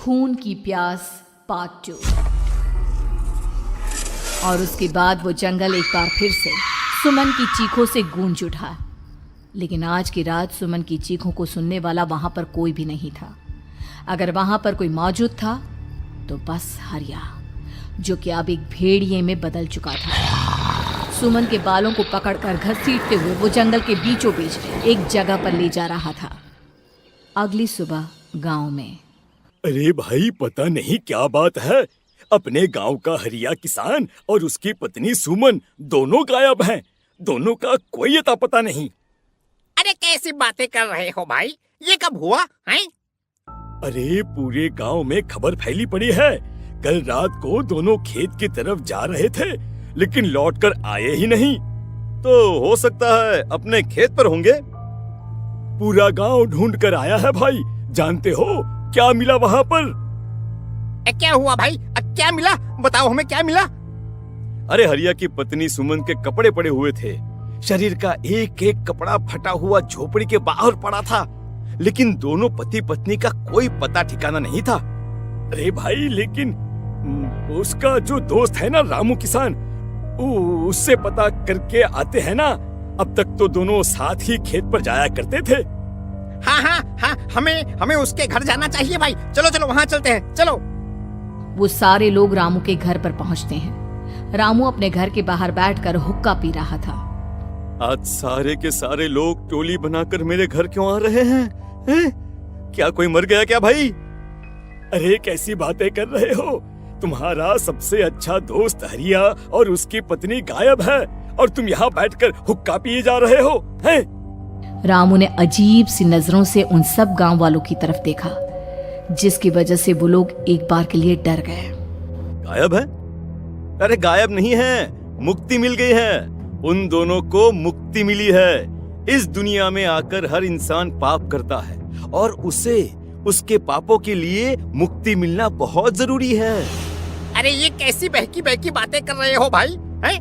खून की प्यास पार्ट 2। और उसके बाद वो जंगल एक बार फिर से सुमन की चीखों से गूंज उठा। लेकिन आज की रात सुमन की चीखों को सुनने वाला वहां पर कोई भी नहीं था। अगर वहां पर कोई मौजूद था तो बस हरिया, जो कि अब एक भेड़िए में बदल चुका था। सुमन के बालों को पकड़कर घसीटते हुए वो जंगल के बीचों बीच एक जगह पर ले जा रहा था। अगली सुबह गांव में। अरे भाई, पता नहीं क्या बात है, अपने गांव का हरिया किसान और उसकी पत्नी सुमन दोनों गायब हैं। दोनों का कोई अता पता नहीं। अरे कैसी बातें कर रहे हो भाई, ये कब हुआ है? अरे पूरे गांव में खबर फैली पड़ी है। कल रात को दोनों खेत की तरफ जा रहे थे, लेकिन लौटकर आए ही नहीं। तो हो सकता है अपने खेत पर होंगे। पूरा गांव ढूंढ कर आया है भाई। जानते हो क्या मिला वहां पर? क्या हुआ भाई? क्या मिला? बताओ हमें, क्या मिला? अरे हरिया की पत्नी सुमन के कपड़े पड़े हुए थे। शरीर का एक एक कपड़ा फटा हुआ झोपड़ी के बाहर पड़ा था, लेकिन दोनों पति पत्नी का कोई पता ठिकाना नहीं था। अरे भाई, लेकिन उसका जो दोस्त है ना रामू किसान, उससे पता करके आते हैं ना। अब तक तो दोनों साथ ही खेत पर जाया करते थे। हाँ, हमें उसके घर जाना चाहिए भाई। चलो वहाँ चलते हैं, चलो। वो सारे लोग रामू के घर पर पहुंचते हैं। रामू अपने घर के बाहर बैठकर हुक्का पी रहा था। आज सारे के सारे लोग टोली बनाकर मेरे घर क्यों आ रहे हैं? क्या कोई मर गया क्या भाई? अरे कैसी बातें कर रहे हो? तुम्हारा सबसे अच्छा दोस्त हरिया और उसकी पत्नी गायब है और तुम यहाँ बैठकर हुक्का पिए जा रहे हो हैं? रामू ने अजीब सी नजरों से उन सब गांव वालों की तरफ देखा, जिसकी वजह से वो लोग एक बार के लिए डर गए। गायब है? अरे गायब नहीं है, मुक्ति मिल गई है। उन दोनों को मुक्ति मिली है। इस दुनिया में आकर हर इंसान पाप करता है और उसे उसके पापों के लिए मुक्ति मिलना बहुत जरूरी है। अरे ये कैसी बहकी बहकी बातें कर रहे हो भाई, हैं?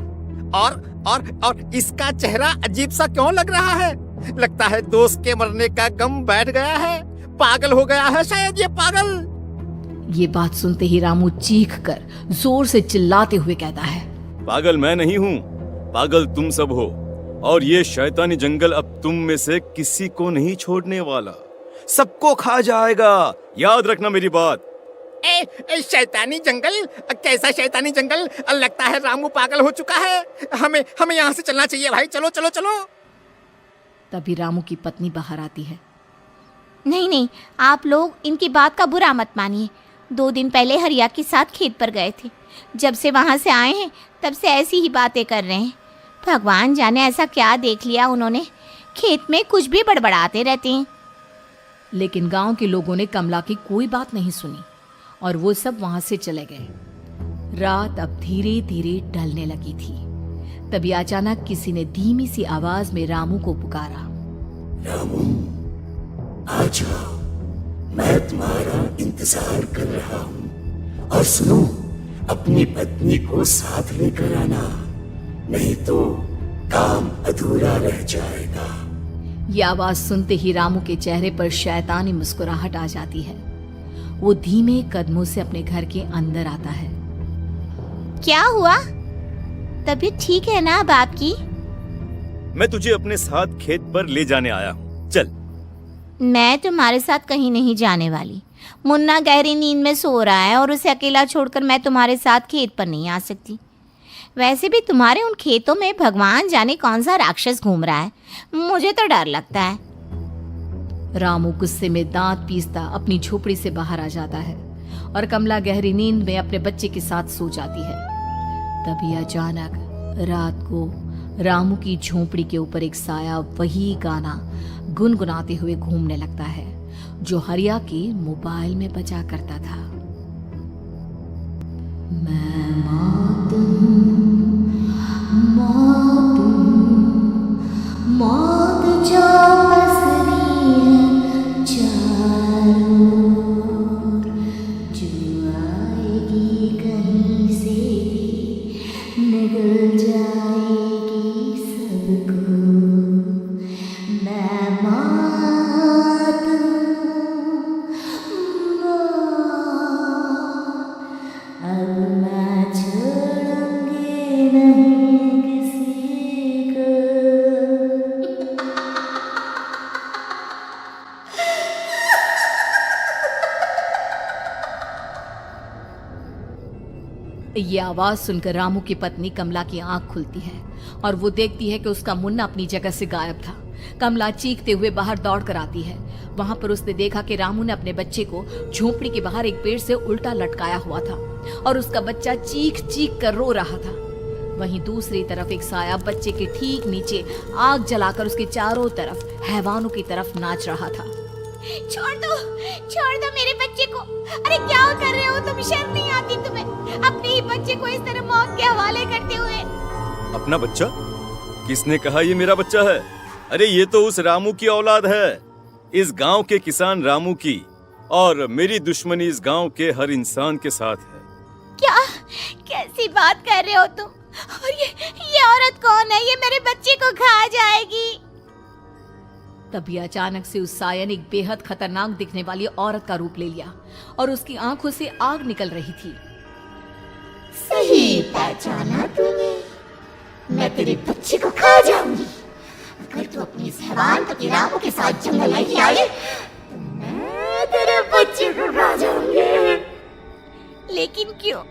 और इसका चेहरा अजीब सा क्यों लग रहा है? लगता है दोस्त के मरने का गम बैठ गया है। पागल हो गया है शायद ये पागल। ये बात सुनते ही रामू चीख कर जोर से चिल्लाते हुए कहता है, पागल मैं नहीं हूँ, पागल तुम सब हो। और ये शैतानी जंगल अब तुम में से किसी को नहीं छोड़ने वाला, सबको खा जाएगा। याद रखना मेरी बात। शैतानी जंगल? कैसा शैतानी जंगल? लगता है रामू पागल हो चुका है। हमें यहाँ से चलना चाहिए भाई। चलो। तभी रामू की पत्नी बाहर आती है। नहीं, आप लोग इनकी बात का बुरा मत मानिए। 2 दिन पहले हरिया के साथ खेत पर गए थे। जब से वहाँ से आए हैं तब से ऐसी ही बातें कर रहे हैं। भगवान जाने ऐसा क्या देख लिया उन्होंने, खेत में कुछ भी बड़बड़ाते रहते हैं। लेकिन गांव के लोगों ने कमला की कोई बात नहीं सुनी और वो सब वहां से चले गए। रात अब धीरे धीरे ढलने लगी थी। तभी अचानक किसी ने धीमी सी आवाज में रामू को पुकारा। रामू, आ जाओ, मैं तुम्हारा इंतजार कर रहा हूँ। और सुनो, अपनी पत्नी को साथ लेकर आना, नहीं तो काम अधूरा रह जाएगा। ये आवाज सुनते ही रामू के चेहरे पर शैतानी मुस्कुराहट आ जाती है। वो धीमे कदमों से अपने घर के अंदर आता है। क्या हुआ? तबीयत ठीक है ना अब आपकी? मैं तुझे अपने साथ खेत पर ले जाने आया हूँ, चल। मैं तुम्हारे साथ कहीं नहीं जाने वाली। मुन्ना गहरी नींद में सो रहा है और उसे अकेला छोड़कर मैं तुम्हारे साथ खेत पर नहीं आ सकती। वैसे भी तुम्हारे उन खेतों में भगवान जाने कौन सा राक्षस घूम रहा है, मुझे तो डर लगता है। रामू गुस्से में दांत पीसता अपनी झोपड़ी से बाहर आ जाता है और कमला गहरी नींद में अपने बच्चे के साथ सो जाती है। तभी अचानक रात को रामू की झोपड़ी के ऊपर एक साया वही गाना गुनगुनाते हुए घूमने लगता है जो हरिया के मोबाइल में बजा करता था। मैं मौत जो पसरी है चारों ओर, जो आएगी कहीं से भी निगल जाएगी सबको। मैं मौत ये आवाज सुनकर रामू की पत्नी कमला की आंख खुलती है और वो देखती है कि उसका मुन्ना अपनी जगह से गायब था। कमला चीखते हुए बाहर दौड़ कर आती है। वहां पर उसने देखा कि रामू ने अपने बच्चे को झोपड़ी के बाहर एक पेड़ से उल्टा लटकाया हुआ था और उसका बच्चा चीख चीख कर रो रहा था। वहीं दूसरी तरफ एक साया बच्चे के ठीक नीचे आग जलाकर उसके चारों तरफ हैवानों की तरफ नाच रहा था। छोड़ दो मेरे बच्चे को। अरे क्या कर रहे हो तुम? शर्म नहीं आती तुम्हें? अपने ही बच्चे को इस तरह मौत के हवाले करते हुए। अपना बच्चा? किसने कहा ये मेरा बच्चा है? अरे ये तो उस रामू की औलाद है, इस गांव के किसान रामू की, और मेरी दुश्मनी इस गांव के हर इंसान के साथ है। क्या कैसी बात कर रहे हो तुम? और ये औरत कौन है? ये मेरे बच्चे को खा जाएगी। तभी अचानक से उस साया ने एक बेहद खतरनाक दिखने वाली औरत का रूप ले लिया और उसकी आंखों से आग निकल रही थी। सही पहचाना तूने। मैं तेरे बच्चे को खा जाऊंगी। अगर तू अपनी इस हैवान पति रामू के साथ जंगल नहीं आई तो मैं तेरे बच्चे को खा जाऊंगी। लेकिन क्यों?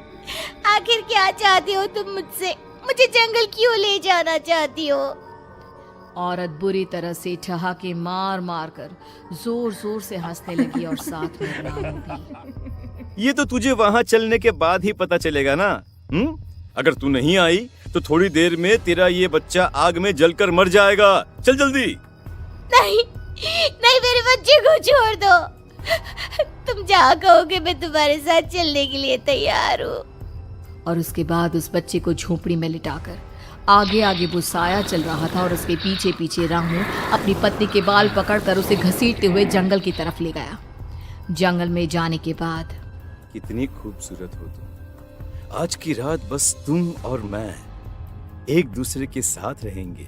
आखिर क्या चाहती हो तुम मुझसे? मुझे जंगल क्यों ले जाना चाहती हो? औरत बुरी तरह से ठहाके मार मार कर जोर जोर से हंसने लगी और साथ में रामू भी। ये तो तुझे वहाँ चलने के बाद ही पता चलेगा ना। अगर तू नहीं आई तो थोड़ी देर में तेरा ये बच्चा आग में जलकर मर जाएगा। चल जल्दी। नहीं मेरे बच्चे को छोड़ दो। तुम जहाँ कहोगे मैं तुम्हारे साथ चलने के लिए तैयार हूँ। और उसके बाद उस बच्चे को झोपड़ी में लिटाकर आगे आगे वो साया चल रहा था और उसके पीछे पीछे रामू अपनी पत्नी के बाल पकड़कर उसे घसीटते हुए जंगल की तरफ ले गया। जंगल में जाने के बाद कितनी खूबसूरत हो तुम। आज की रात बस तुम और मैं एक दूसरे के साथ रहेंगे।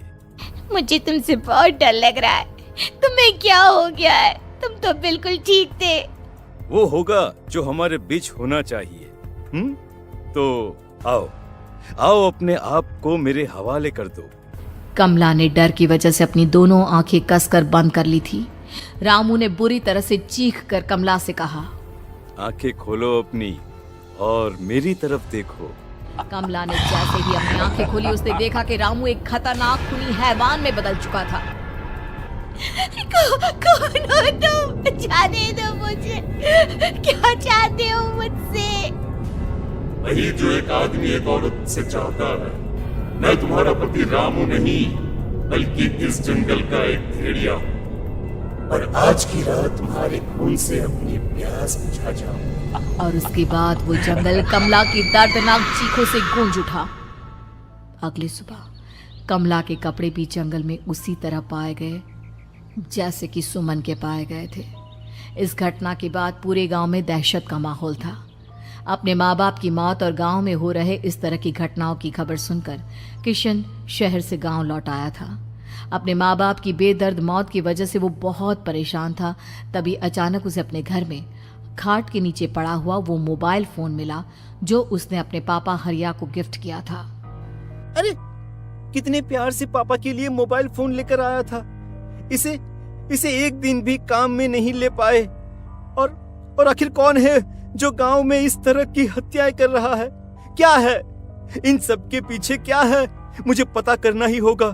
मुझे तुमसे बहुत डर लग रहा है। तुम्हें क्या हो गया है? तुम तो बिल्कुल ठीक थे। वो होगा जो हमारे बीच होना चाहिए। तो आओ अपने आप को मेरे हवाले कर दो। कमला ने डर की वजह से अपनी दोनों आंखें कसकर बंद कर ली थी। रामू ने बुरी तरह से चीख कर कमला से कहा, आंखें खोलो अपनी और मेरी तरफ देखो। कमला ने जैसे ही अपनी आंखें खोली उसने देखा कि रामू एक खतरनाक खूनी हैवान में बदल चुका था। कौन हो तुम? जाने दो मुझे। क्या चाहते हो मुझसे? वही जो एक आदमी एक औरत से चाहता है। मैं तुम्हारा पति रामू नहीं बल्कि इस जंगल का एक भेड़िया हूँ और आज की रात तुम्हारे खून से अपनी प्यास बुझा जाऊं। और उसके बाद वो जंगल कमला की दर्दनाक चीखों से गूंज उठा। अगली सुबह कमला के कपड़े भी जंगल में उसी तरह पाए गए जैसे कि सुमन के पाए गए थे। इस घटना के बाद पूरे गांव में दहशत का माहौल था। अपने माँ बाप की मौत और गांव में हो रहे इस तरह की घटनाओं की खबर सुनकर किशन शहर से गांव लौट आया था। अपने माँ बाप की बेदर्द मौत की वजह से वो बहुत परेशान था। तभी अचानक उसे अपने घर में खाट के नीचे पड़ा हुआ वो मोबाइल फोन मिला जो उसने अपने पापा हरिया को गिफ्ट किया था। अरे कितने प्यार से पापा के लिए मोबाइल फोन लेकर आया था। इसे एक दिन भी काम में नहीं ले पाए। और आखिर कौन है जो गांव में इस तरह की हत्याएं कर रहा है? क्या है इन सब के पीछे? क्या है? मुझे पता करना ही होगा,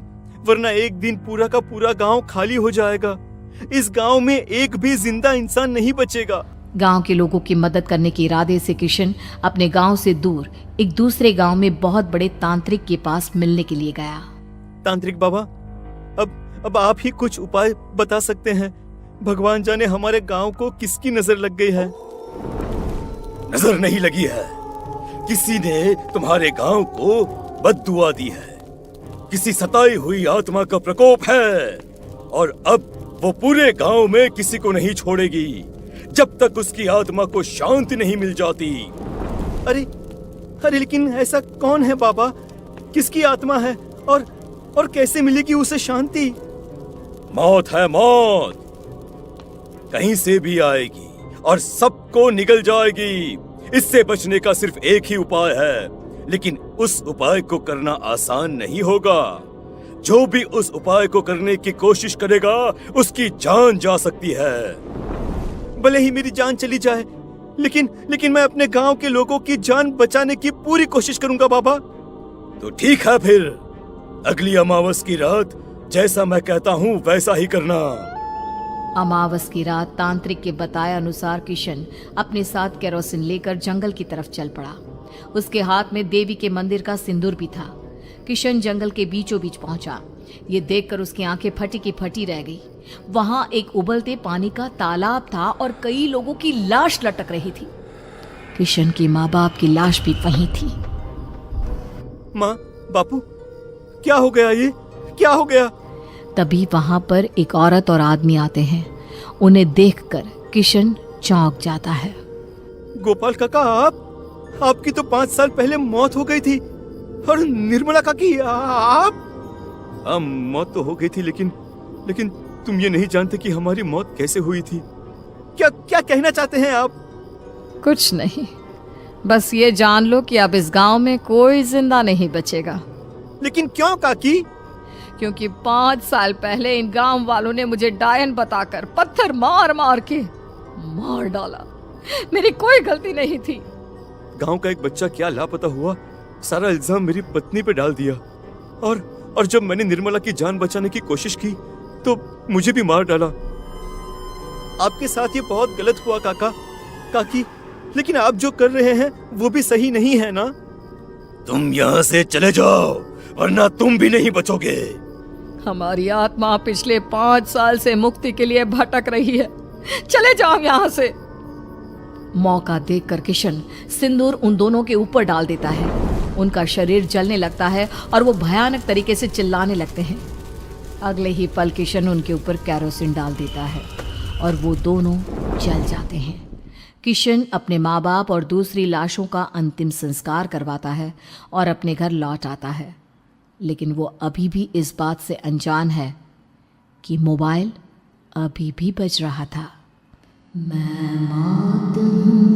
वरना एक दिन पूरा का पूरा गांव खाली हो जाएगा। इस गांव में एक भी जिंदा इंसान नहीं बचेगा। गांव के लोगों की मदद करने के इरादे से किशन अपने गांव से दूर एक दूसरे गांव में बहुत बड़े तांत्रिक के पास मिलने के लिए गया। तांत्रिक बाबा, अब आप ही कुछ उपाय बता सकते हैं। भगवान जाने हमारे गांव को किसकी नजर लग गई है। नजर नहीं लगी है, किसी ने तुम्हारे गांव को बद्दुआ दी है। किसी सताई हुई आत्मा का प्रकोप है और अब वो पूरे गांव में किसी को नहीं छोड़ेगी जब तक उसकी आत्मा को शांति नहीं मिल जाती। अरे लेकिन ऐसा कौन है बाबा? किसकी आत्मा है और कैसे मिलेगी उसे शांति? मौत है, मौत कहीं से भी आएगी और सबको निगल जाएगी। इससे बचने का सिर्फ एक ही उपाय है, लेकिन उस उपाय को करना आसान नहीं होगा। जो भी उस उपाय को करने की कोशिश करेगा उसकी जान जा सकती है। भले ही मेरी जान चली जाए, लेकिन मैं अपने गांव के लोगों की जान बचाने की पूरी कोशिश करूंगा बाबा। तो ठीक है फिर, अगली अमावस की रात जैसा मैं कहता हूँ वैसा ही करना। अमावस की रात तांत्रिक के बताए अनुसार किशन अपने साथ केरोसिन लेकर जंगल की तरफ चल पड़ा। उसके हाथ में देवी के मंदिर का सिंदूर भी था। किशन जंगल के बीचों बीच पहुंचा। ये देखकर उसकी आंखें फटी की फटी रह गई। वहां एक उबलते पानी का तालाब था और कई लोगों की लाश लटक रही थी। किशन के माँ बाप की लाश भी वहीं थी। माँ, बापू, क्या हो गया? ये क्या हो गया? तभी वहां पर एक औरत और आदमी आते हैं। उन्हें देखकर किशन चौंक जाता है। गोपाल काका, आपकी तो 5 साल पहले मौत हो गई थी। और निर्मला काकी, आप? हाँ, मौत तो हो गई थी, लेकिन तुम ये नहीं जानते कि हमारी मौत कैसे हुई थी। क्या कहना चाहते हैं आप? कुछ नहीं, बस ये जान लो कि अब इस गांव में कोई जिंदा नहीं बचेगा। लेकिन क्यों काकी? क्योंकि 5 साल पहले इन गांव वालों ने मुझे डायन बताकर पत्थर मार मार के मार डाला। मेरी कोई गलती नहीं थी। गांव का एक बच्चा क्या लापता हुआ, सारा इल्जाम मेरी पत्नी पे डाल दिया। और जब मैंने निर्मला की जान बचाने की कोशिश की तो मुझे भी मार डाला। आपके साथ ये बहुत गलत हुआ काकी, लेकिन आप जो कर रहे हैं वो भी सही नहीं है ना? तुम यहाँ से चले जाओ वरना तुम भी नहीं बचोगे। हमारी आत्मा पिछले 5 साल से मुक्ति के लिए भटक रही है। चले जाओ यहाँ से। मौका देखकर किशन सिंदूर उन दोनों के ऊपर डाल देता है। उनका शरीर जलने लगता है और वो भयानक तरीके से चिल्लाने लगते हैं। अगले ही पल किशन उनके ऊपर केरोसिन डाल देता है और वो दोनों जल जाते हैं। किशन अपने माँ बाप और दूसरी लाशों का अंतिम संस्कार करवाता है और अपने घर लौट आता है। लेकिन वो अभी भी इस बात से अनजान है कि मोबाइल अभी भी बज रहा था। मैं मौत हूँ।